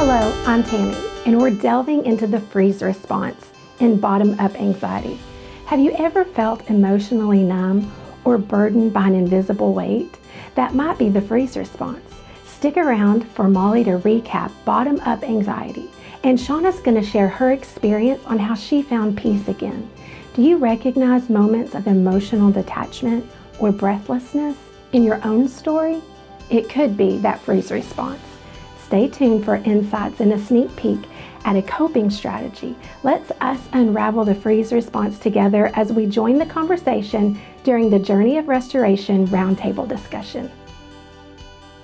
Hello, I'm Tammie, and we're delving into the freeze response in bottom-up anxiety. Have you ever felt emotionally numb or burdened by an invisible weight? That might be the freeze response. Stick around for Molly to recap bottom-up anxiety, and Shauna's going to share her experience on how she found peace again. Do you recognize moments of emotional detachment or breathlessness in your own story? It could be that freeze response. Stay tuned for insights and a sneak peek at a coping strategy. Let's us unravel the freeze response together as we join the conversation during the Journey of Restoration roundtable discussion.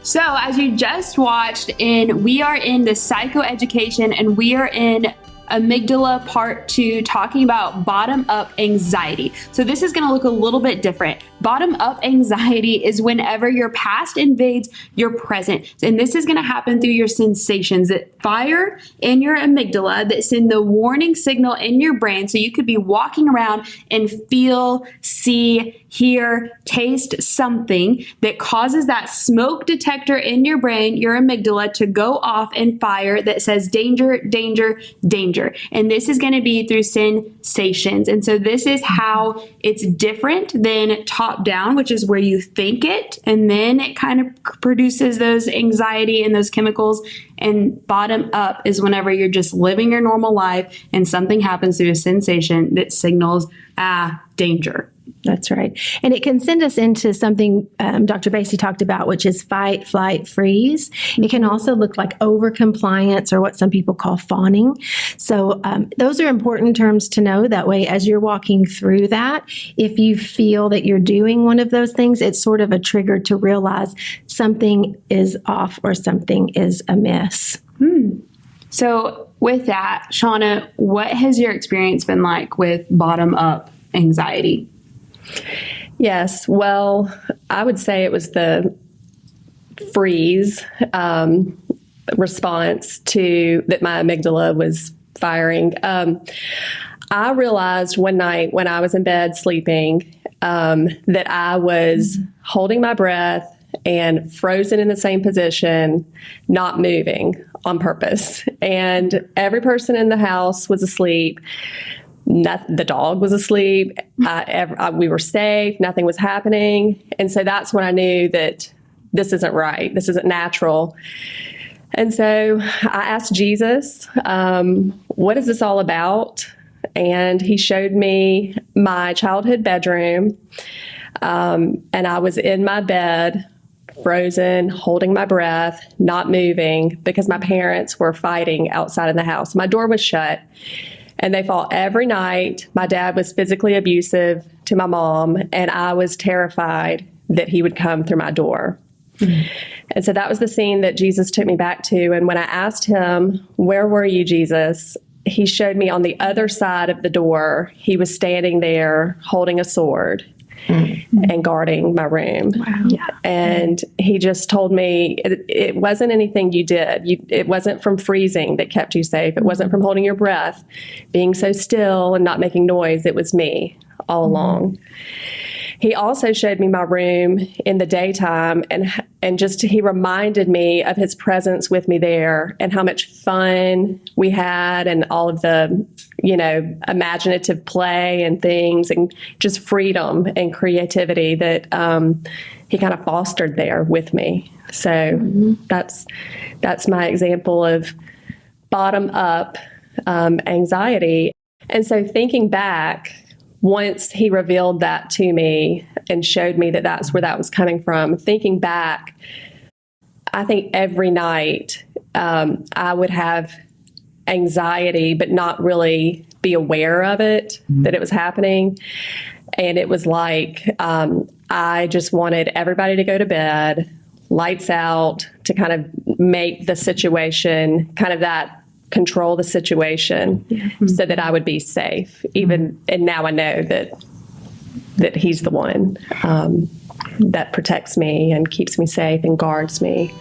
So as you just watched, we are in the psychoeducation and we are in amygdala part 2, talking about bottom-up anxiety. So this is going to look a little bit different. Bottom-up anxiety is whenever your past invades your present. And this is going to happen through your sensations that fire in your amygdala that send the warning signal in your brain. So you could be walking around and feel, see, hear, taste something that causes that smoke detector in your brain, your amygdala, to go off and fire that says danger, danger, danger. And this is going to be through sensations. And so this is how it's different than top down, which is where you think it, and then it kind of produces those anxiety and those chemicals. And bottom up is whenever you're just living your normal life and something happens through a sensation that signals, danger. That's right. And it can send us into something Dr. Basie talked about, which is fight, flight, freeze. It can also look like overcompliance, or what some people call fawning. So those are important terms to know. That way, as you're walking through that, if you feel that you're doing one of those things, it's sort of a trigger to realize something is off or something is amiss. So with that, Shauna, what has your experience been like with bottom-up anxiety? Yes, well, I would say it was the freeze response to that my amygdala was firing. I realized one night when I was in bed sleeping that I was holding my breath and frozen in the same position, not moving on purpose. And every person in the house was asleep. The dog was asleep. We were safe. Nothing was happening. And so that's when I knew that this isn't right. This isn't natural. And so I asked Jesus, what is this all about? And he showed me my childhood bedroom. And I was in my bed, frozen, holding my breath, not moving, because my parents were fighting outside of the house. My door was shut. And they fought every night. My dad was physically abusive to my mom, and I was terrified that he would come through my door. And so that was the scene that Jesus took me back to. And when I asked him, "Where were you, Jesus?" he showed me on the other side of the door. He was standing there holding a sword and guarding my room. Wow. Yeah. And he just told me it wasn't anything you did. It wasn't from freezing that kept you safe. It wasn't from holding your breath, being so still and not making noise. It was me all along. He also showed me my room in the daytime, and just he reminded me of his presence with me there and how much fun we had and all of the, imaginative play and things and just freedom and creativity that he kind of fostered there with me. So that's my example of bottom up anxiety. And so thinking back, once he revealed that to me and showed me that that's where that was coming from, thinking back, I think every night I would have anxiety, but not really be aware of it, that it was happening. And it was like I just wanted everybody to go to bed, lights out, to kind of make the situation kind of that control the situation so that I would be safe. And now I know that he's the one that protects me and keeps me safe and guards me.